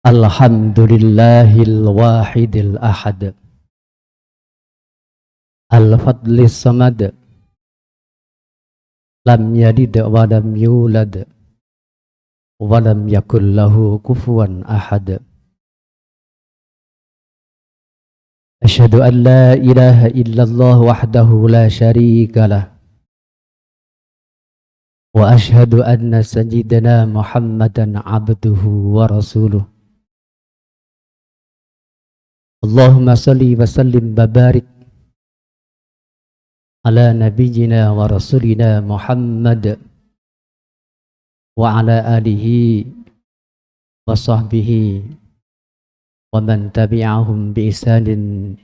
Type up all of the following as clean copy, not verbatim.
Alhamdulillahil wahidil ahad, al-fadlis samad, lam yalid wa lam yulad wa lam yakul lahu kufuwan ahad. Asyhadu an la ilaha illallah wahdahu la syarika lah, wa asyhadu anna sayyidina Muhammadan abduhu wa rasuluh. Allahumma salli wa sallim wa barik ala nabiyyina wa rasulina Muhammad wa ala alihi wa sahbihi wa man tabi'ahum bi ihsanin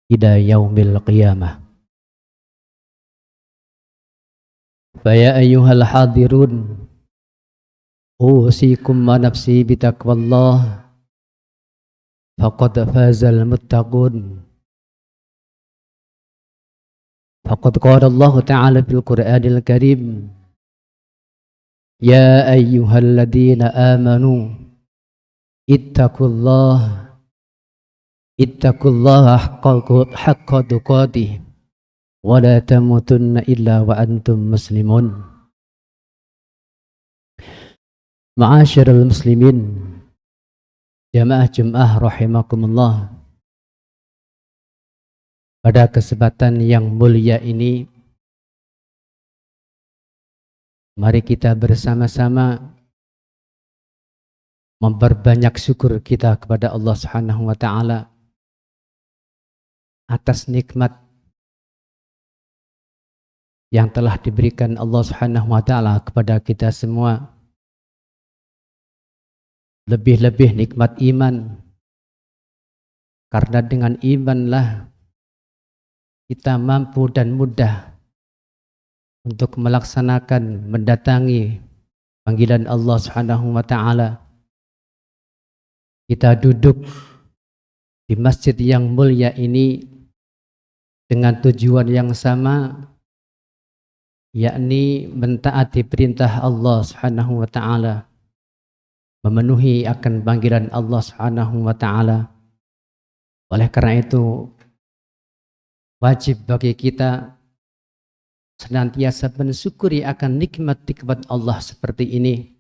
ila yaumil qiyamah. Fa ya ayyuhal hadirun, usikum wa nafsi bi taqwallah, faqad fazal muttaqun. Faqad qala Allah Ta'ala fil Qur'anil Karim, ya ayyuhalladzina amanu ittaqullaha haqqa tuqatih wa la tamutunna illa wa antum muslimun. Ma'asyiral muslimin, jamaah Jumat rahimakumullah. Pada kesempatan yang mulia ini, mari kita bersama-sama memperbanyak syukur kita kepada Allah Subhanahu wa taala atas nikmat yang telah diberikan Allah Subhanahu wa taala kepada kita semua. Lebih-lebih nikmat iman, karena dengan imanlah kita mampu dan mudah untuk melaksanakan, mendatangi panggilan Allah Subhanahu wa taala. Kita duduk di masjid yang mulia ini dengan tujuan yang sama, yakni mentaati perintah Allah Subhanahu wa taala, memenuhi akan panggilan Allah Subhanahu wa taala. Oleh karena itu, wajib bagi kita senantiasa mensyukuri akan nikmat-nikmat Allah seperti ini.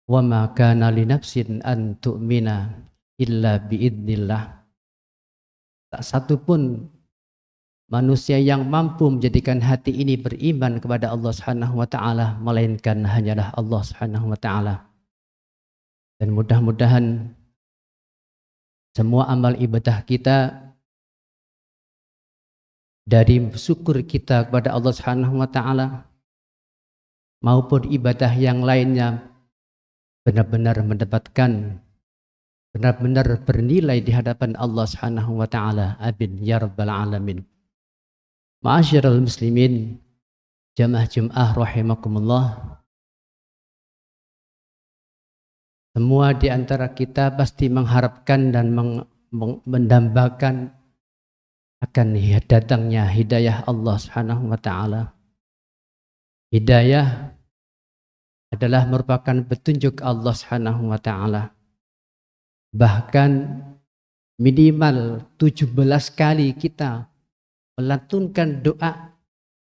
Wa ma kana li nafsin an tu'mina illa biidznillah. Tak satu pun manusia yang mampu menjadikan hati ini beriman kepada Allah Subhanahu wa taala melainkan hanyalah Allah Subhanahu wa taala. Dan mudah-mudahan semua amal ibadah kita, dari syukur kita kepada Allah Subhanahu wa taala maupun ibadah yang lainnya, benar-benar mendapatkan, benar-benar bernilai di hadapan Allah Subhanahu wa taala. Amin ya rabbal alamin. Ma'asyiral muslimin, jamaah Jumat rahimakumullah. Semua di antara kita pasti mengharapkan dan mendambakan akan datangnya hidayah Allah Subhanahu wa taala. Hidayah adalah merupakan petunjuk Allah Subhanahu wa taala. Bahkan minimal 17 kali kita melantunkan doa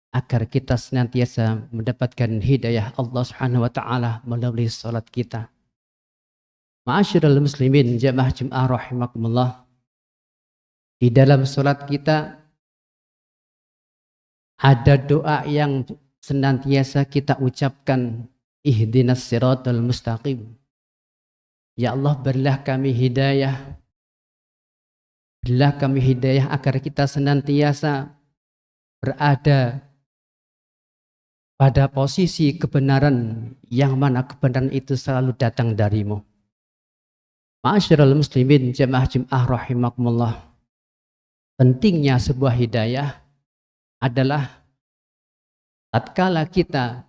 agar kita senantiasa mendapatkan hidayah Allah Subhanahu wa taala melalui salat kita. Ma'asyiral muslimin, jamaah Jumat rahimakumullah. Di dalam salat kita ada doa yang senantiasa kita ucapkan, ihdinas siratal mustaqim. Ya Allah, berilah kami hidayah. Berilah kami hidayah agar kita senantiasa berada pada posisi kebenaran, yang mana kebenaran itu selalu datang darimu. Ma'asyiral muslimin, jamaah Jumat rahimakumullah. Pentingnya sebuah hidayah adalah tatkala kita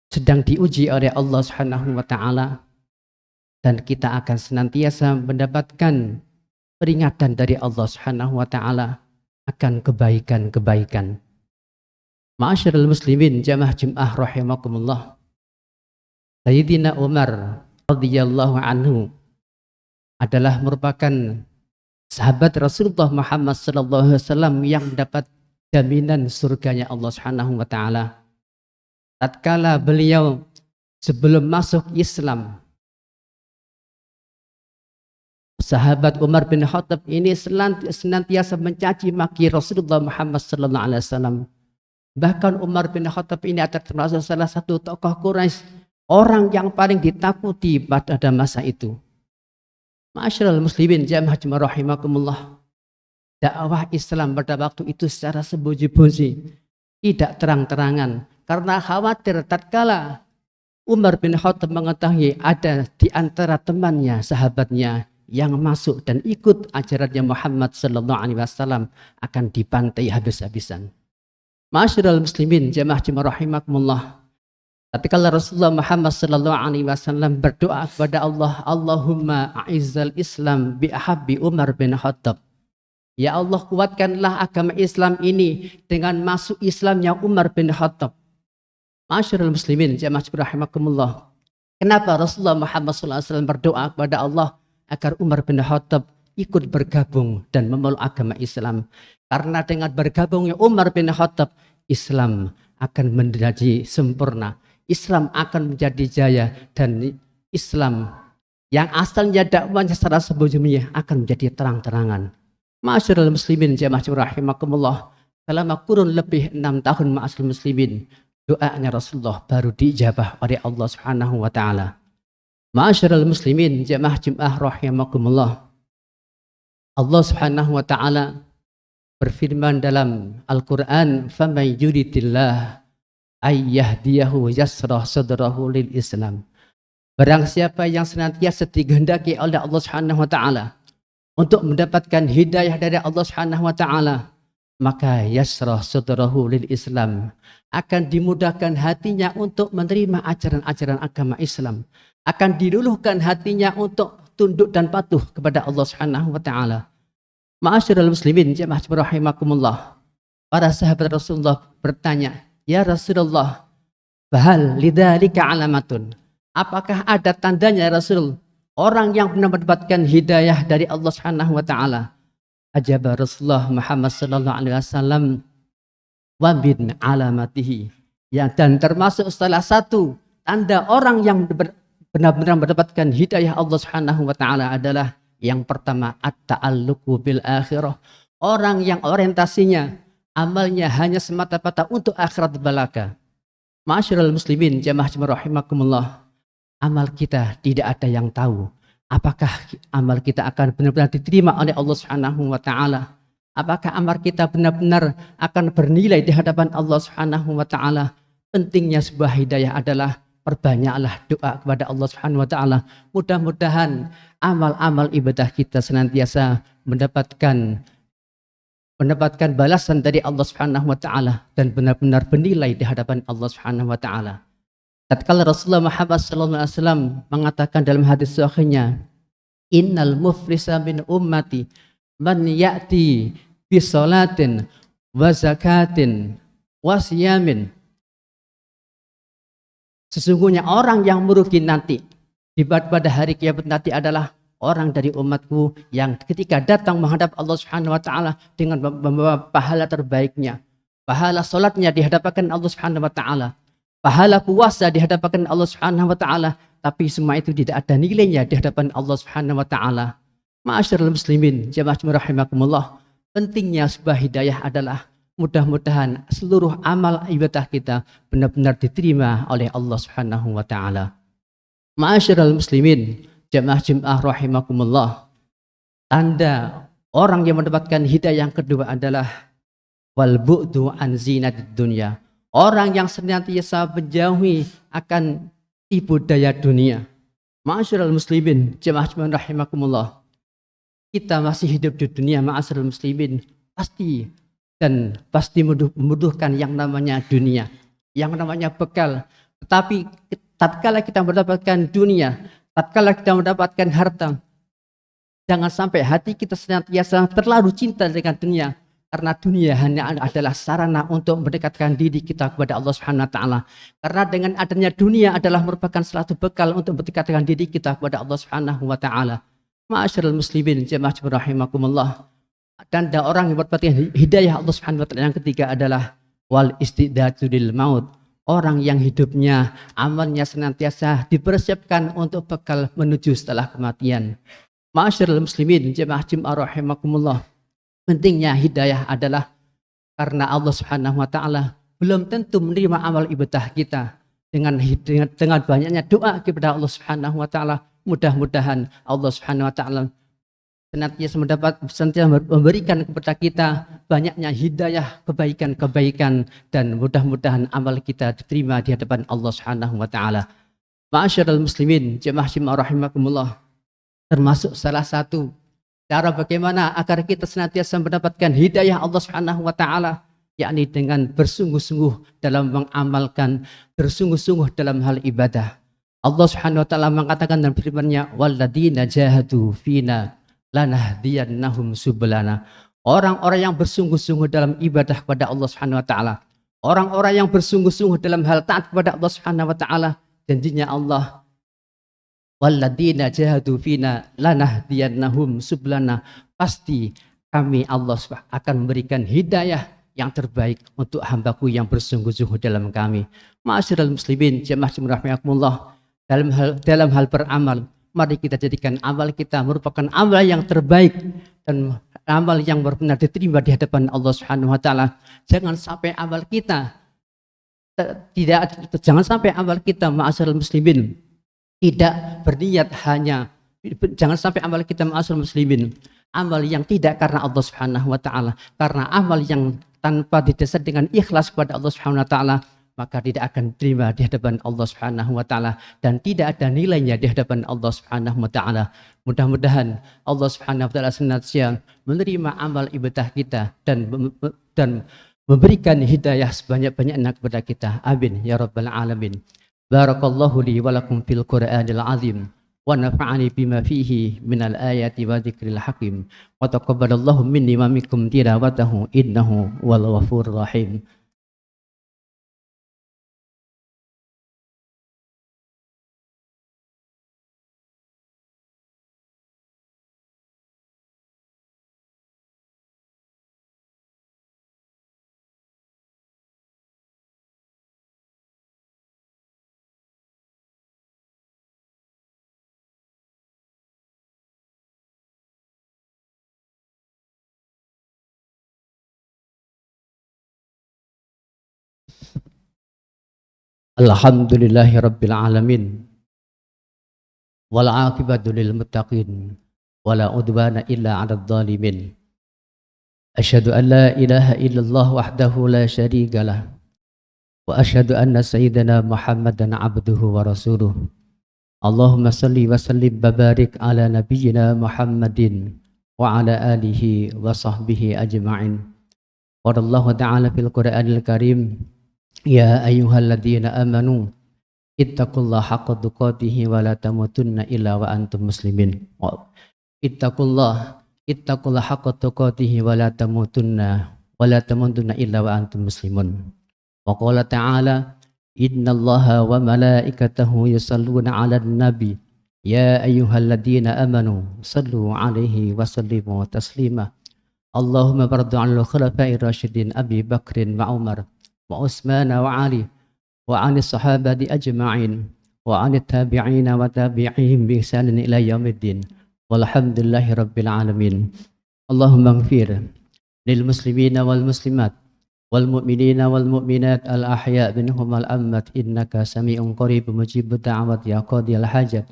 sedang diuji oleh Allah Subhanahu wa taala dan kita akan senantiasa mendapatkan peringatan dari Allah Subhanahu wa taala akan kebaikan-kebaikan. Ma'asyiral muslimin, jamaah Jumat rahimakumullah. Sayyidina Umar radhiyallahu anhu adalah merupakan sahabat Rasulullah Muhammad sallallahu alaihi wasallam yang mendapat jaminan surganya Allah Subhanahu wa taala. Tatkala beliau sebelum masuk Islam, sahabat Umar bin Khattab ini senantiasa mencaci maki Rasulullah Muhammad sallallahu alaihi wasallam. Bahkan Umar bin Khattab ini adalah termasuk salah satu tokoh Quraisy, orang yang paling ditakuti pada masa itu. Ma'asyiral muslimin jamaah rahimakumullah. Dakwah Islam pada waktu itu secara sembunyi-bunyi, tidak terang-terangan, karena khawatir tatkala Umar bin Khattab mengetahui ada di antara temannya, sahabatnya yang masuk dan ikut ajarannya Muhammad sallallahu alaihi wasallam akan dibantai habis-habisan. Ma'asyiral muslimin jamaah rahimakumullah. Tatkala Rasulullah Muhammad sallallahu alaihi wasallam berdoa kepada Allah, Allahumma a'izzal Islam bi ahabbi Umar bin Khattab. Ya Allah, kuatkanlah agama Islam ini dengan masuk Islamnya Umar bin Khattab. Ma'asyiral muslimin jamaah rahimakumullah. Kenapa Rasulullah Muhammad sallallahu alaihi wasallam berdoa kepada Allah agar Umar bin Khattab ikut bergabung dan memeluk agama Islam? Karena dengan bergabungnya Umar bin Khattab, Islam akan menjadi sempurna. Islam akan menjadi jaya dan Islam yang asalnya dakwahnya secara sembunyi akan menjadi terang-terangan. Ma'asyiral muslimin jamaah rahimakumullah, selama kurun lebih 6 tahun ma'asyiral muslimin, doanya Rasulullah baru diijabah oleh Allah Subhanahu wa taala. Ma'asyiral muslimin jamaah rahimakumullah. Allah Subhanahu wa taala berfirman dalam Al-Qur'an, "Faman yuridillah ayyahdiyahu yasrah sadrahu lil Islam." Barang siapa yang senantiasa dikehendaki oleh Allah Subhanahu wa taala untuk mendapatkan hidayah dari Allah Subhanahu wa taala, maka yasrah sadrahu lil Islam, akan dimudahkan hatinya untuk menerima ajaran-ajaran agama Islam, akan diluluhkan hatinya untuk tunduk dan patuh kepada Allah Subhanahu wa taala. Ma'asyiral muslimin jamaah rahimakumullah. Para sahabat Rasulullah bertanya, "Ya Rasulullah, bahal lidzalika alamatun." Apakah ada tandanya Rasul, orang yang benar mendapatkan hidayah dari Allah Subhanahu wa taala? Ajaba Rasulullah Muhammad sallallahu alaihi wasallam, "Wa bin alamatihi." Ya, dan termasuk salah satu tanda orang yang benar-benar mendapatkan hidayah Allah Subhanahu wa taala adalah yang pertama, at-ta'alluqu bil akhirah. Orang yang orientasinya, amalnya hanya semata-mata untuk akhirat belaka. Ma'asyiral muslimin jamaah rahimakumullah. Amal kita tidak ada yang tahu apakah amal kita akan benar-benar diterima oleh Allah Subhanahu wa taala. Apakah amal kita benar-benar akan bernilai di hadapan Allah Subhanahu wa taala. Pentingnya sebuah hidayah adalah perbanyaklah doa kepada Allah Subhanahu wa taala. Mudah-mudahan amal-amal ibadah kita senantiasa mendapatkan balasan dari Allah Subhanahu wa taala dan benar-benar bernilai di hadapan Allah Subhanahu wa taala. Tatkala Rasulullah Muhammad sallallahu alaihi wasallam mengatakan dalam hadis sahihnya, "Innal muflisa min ummati man ya'ti bi salatin wa zakatin wa siyamin." Sesungguhnya orang yang merugi nanti pada hari kiamat nanti adalah orang dari umatku yang ketika datang menghadap Allah Subhanahu wa taala dengan membawa pahala terbaiknya. Pahala salatnya di hadapan Allah Subhanahu wa taala. Pahala puasa di hadapan Allah Subhanahu wa taala, tapi semua itu tidak ada nilainya di hadapan Allah Subhanahu wa taala. Ma'asyiral muslimin jamaah rahimakumullah, pentingnya sebuah hidayah adalah mudah-mudahan seluruh amal ibadah kita benar-benar diterima oleh Allah Subhanahu wa taala. Ma'asyiral muslimin jamaah rahimakumullah, tanda orang yang mendapatkan hidayah yang kedua adalah wal bu'du an zinatid dunya. Orang yang senantiasa menjauhi akan tipu daya dunia. Ma'asyiral muslimin jamaah rahimakumullah, kita masih hidup di dunia ma'asyiral muslimin, pasti membutuhkan yang namanya dunia, yang namanya bekal. Tetapi tatkala kita mendapatkan dunia, tatkala kita mendapatkan harta, jangan sampai hati kita senantiasa terlalu cinta dengan dunia. Karena dunia hanya adalah sarana untuk mendekatkan diri kita kepada Allah Subhanahu wa taala. Karena dengan adanya dunia adalah merupakan suatu bekal untuk mendekatkan diri kita kepada Allah Subhanahu wa taala. Ma'asyiral muslimin jamaah rahimakumullah. Dan ada orang yang berarti hidayah Allah Subhanahu wa taala yang ketiga adalah wal istidatu lil maut. Orang yang hidupnya amalnya senantiasa dipersiapkan untuk bekal menuju setelah kematian. Ma'asyiral muslimin jamaah rahimakumullah. Pentingnya hidayah adalah karena Allah Subhanahu wa taala belum tentu menerima amal ibadah kita dengan banyaknya doa kepada Allah Subhanahu wa taala. Mudah-mudahan Allah Subhanahu wa taala senantiasa memberikan kepada kita banyaknya hidayah, kebaikan-kebaikan, dan mudah-mudahan amal kita diterima di hadapan Allah Subhanahu wa taala. Ma'asyiral muslimin jamaah rahimakumullah. Termasuk salah satu cara bagaimana agar kita senantiasa mendapatkan hidayah Allah Subhanahu wa taala, yakni dengan bersungguh-sungguh dalam mengamalkan, bersungguh-sungguh dalam hal ibadah. Allah Subhanahu wa taala mengatakan dalam firman-Nya, "Walladzina jahadu fina lanahdiyannahum subulana." Orang-orang yang bersungguh-sungguh dalam ibadah kepada Allah Subhanahu wa taala, orang-orang yang bersungguh-sungguh dalam hal taat kepada Allah Subhanahu wa taala, janjinya Allah, walladzina jahadu fina lanahdiyannahum subulana, pasti kami Allah akan memberikan hidayah yang terbaik untuk hambaku yang bersungguh-sungguh dalam kami. Ma'asyiral muslimin jamaah rahimakumullah, dalam hal beramal, mari kita jadikan amal kita merupakan amal yang terbaik dan amal yang benar-benar diterima di hadapan Allah Subhanahu wa taala. Jangan sampai amal kita ma'asyiral muslimin tidak berniat hanya, jangan sampai amal kita ma'asyiral muslimin amal yang tidak karena Allah Subhanahu wa taala, karena amal yang tanpa didasar dengan ikhlas kepada Allah Subhanahu wa taala, maka tidak akan diterima di hadapan Allah Subhanahu wa taala dan tidak ada nilainya di hadapan Allah Subhanahu wa taala. Mudah-mudahan Allah Subhanahu wa taala senantiasa menerima amal ibadah kita dan memberikan hidayah sebanyak-banyaknya kepada kita. Amin ya rabbal alamin. Barakallahu li wa lakum fil Qur'anil azim wa nafa'ani bima fihi minal ayati wa dzikril hakim wa taqabbalallahu minni wa minkum tilawatahu innahu wal ghafurur rahim. Alhamdulillahi rabbil alamin wal aqibatu lil muttaqin wala udwana illa 'alal zalimin. Asyhadu an la ilaha illallah wahdahu la syarika lah wa asyhadu anna sayyidana Muhammadan 'abduhu wa rasuluh. Allahumma salli wa sallim babarik ala nabiyyina Muhammadin wa ala alihi wa sahbihi ajma'in. Qala ta'ala fil Qur'anil Karim, ya ayyuhalladzina amanu ittaqullaha haqqa tuqatih wa la tamutunna illa wa antum muslimin. Ittaqullaha haqqa tuqatih wa la tamutunna illa wa antum muslimun. Wa qala ta'ala, innallaha wa malaikatahu yusalluna 'alan nabi ya ayyuhalladzina amanu sallu 'alaihi wa sallimu taslima. Allahumma bardu 'alal khulafa'ir rasyidin Abi Bakrin wa Umar wa Utsman wa Ali wa 'anis sahabati ajma'in wa 'anit tabi'in wa tabi'ihim bi ihsanin ila yaumiddin walhamdulillahi rabbil alamin. Allahumma ighfir lil muslimina wal muslimat wal mu'minina wal mu'minat al ahya' minhum wal amwat innaka sami'un qarib mujibud da'wat ya qadiyal hajat.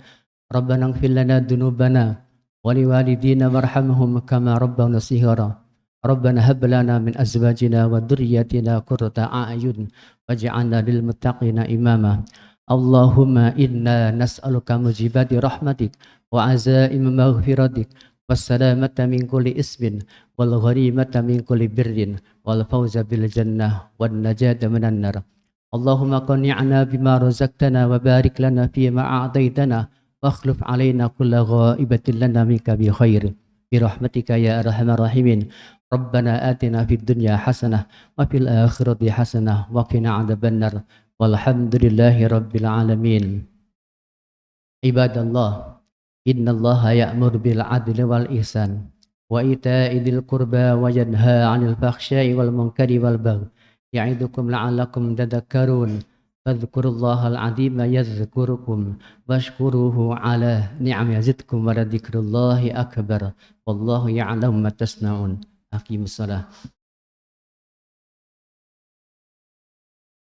Rabbana ighfir lana dzunubana wa liwalidina warhamhum kama rabbawna shighara. Rabbana hab lana min azwajina wa dhurriyyatina qurrata a'yun waj'alna lil muttaqina imama. Allahumma inna nas'aluka mujibati rahmatik wa azaim maghfiratik wassalamata min kulli ismin wal ghanimata min kulli birrin wal fawza bil jannah wan najata minan nar. Allahumma qani'na bima razaqtana wa barik lana fima a'taitana wa akhlif alaina kulla ghaibatin lana minka bi khair bi rahmatika ya arhamar rahimin. Rabbana atina fid dunya hasanah wa fil akhirati hasanah wa qina adzabannar. Walhamdulillahi rabbil alamin. Ibadallah, innallaha ya'muru bil adli wal ihsan wa ita'i dzil qurba wa yanha 'anil fakhsya'i wal munkari wal baghi ya'idukum la'allakum tadhakkarun. Fadhkurullaha al-'azima yadhkurukum washkuruhu 'ala ni'ami yazidkum wa ladzikrullahi akbar. Wallahu ya'lamu ma tasna'un. Aqimus shalah.